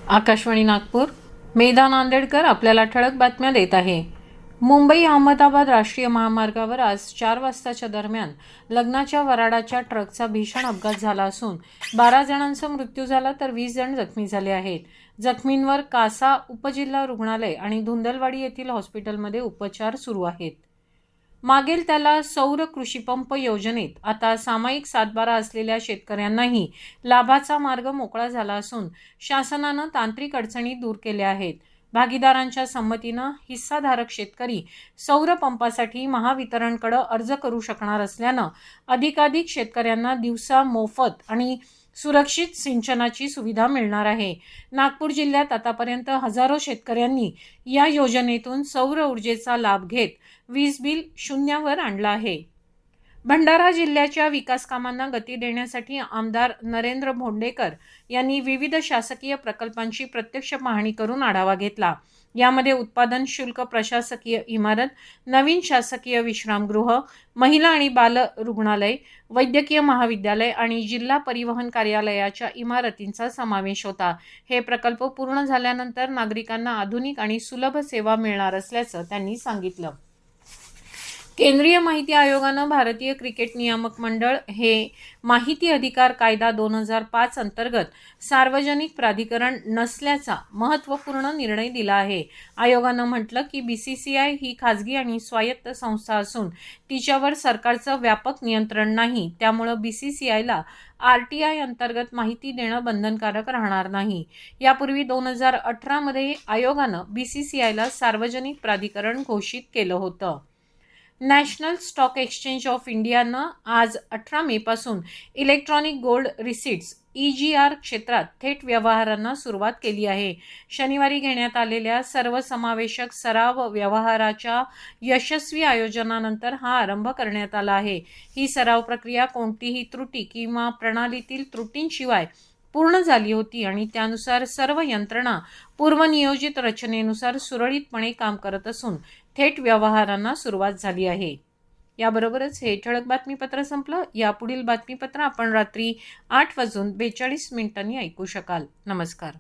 आकाशवाणी नागपूर. मेधा नांदेडकर आपल्याला ठळक बातम्या देत आहे. मुंबई अहमदाबाद राष्ट्रीय महामार्गावर आज 4 वाजताच्या दरम्यान लग्नाच्या वऱ्हाडाच्या ट्रकचा भीषण अपघात झाला असून 12 जणांचा मृत्यू झाला तर 20 जण जखमी झाले आहेत. जखमींवर कासा उपजिल्हा रुग्णालय आणि धुंदलवाडी येथील हॉस्पिटलमध्ये उपचार सुरू आहेत. मागेल त्याला सौर कृषीपंप योजनेत आता सामायिक सातबारा असलेल्या शेतकऱ्यांनाही लाभाचा मार्ग मोकळा झाला असून शासनानं तांत्रिक अडचणी दूर केल्या आहेत. भागीदारांच्या संमतीनं हिस्साधारक शेतकरी सौर पंपासाठी महावितरणकडे अर्ज करू शकणार असल्यानं अधिकाधिक शेतकऱ्यांना दिवसा मोफत आणि सुरक्षित सिंचनाची सुविधा मिळणार आहे. नागपूर जिल्ह्यात आतापर्यंत हजारो शेतकऱ्यांनी या योजनेतून सौर ऊर्जेचा लाभ घेत वीज बिल शून्यावर आणलं आहे. भंडारा जिल्ह्याच्या विकास कामांना गती देण्यासाठी आमदार नरेंद्र भोंडेकर यांनी विविध शासकीय प्रकल्पांची प्रत्यक्ष पाहणी करून आढावा घेतला. यामध्ये उत्पादन शुल्क प्रशासकीय इमारत, नवीन शासकीय विश्रामगृह, महिला आणि बाल रुग्णालय, वैद्यकीय महाविद्यालय आणि जिल्हा परिवहन कार्यालयाच्या इमारतींचा समावेश होता. हे प्रकल्प पूर्ण झाल्यानंतर नागरिकांना आधुनिक आणि सुलभ सेवा मिळणार असल्याचं त्यांनी सांगितलं. केंद्रीय माहिती आयोगानं भारतीय क्रिकेट नियामक मंडळ हे माहिती अधिकार कायदा 2005 अंतर्गत सार्वजनिक प्राधिकरण नसल्याचा महत्त्वपूर्ण निर्णय दिला आहे. आयोगानं म्हटलं की BCCI ही खाजगी आणि स्वायत्त संस्था असून तिच्यावर सरकारचं व्यापक नियंत्रण नाही. त्यामुळे BCCIला RTI अंतर्गत माहिती देणं बंधनकारक राहणार नाही. यापूर्वी 2018 मध्ये आयोगानं BCCIला सार्वजनिक प्राधिकरण घोषित केलं होतं. नॅशनल स्टॉक एक्सचेंज ऑफ इंडियानं आज 18 मे पासून इलेक्ट्रॉनिक गोल्ड रिसीट्स EGR क्षेत्रात थेट व्यवहारांना सुरुवात केली आहे. शनिवारी घेण्यात आलेल्या सर्वसमावेशक सराव व्यवहाराच्या यशस्वी आयोजनानंतर हा आरंभ करण्यात आला आहे. ही सराव प्रक्रिया कोणतीही त्रुटी किंवा प्रणालीतील त्रुटींशिवाय पूर्ण झाली होती आणि त्यानुसार सर्व यंत्रणा पूर्वनियोजित रचनेनुसार सुरळीतपणे काम करत असून थेट व्यवहारांना सुरुवात झाली आहे. याबरोबरच हे ठळक बातमीपत्र संपलं. यापुढील बातमीपत्र आपण रात्री 8:42 ऐकू शकाल. नमस्कार.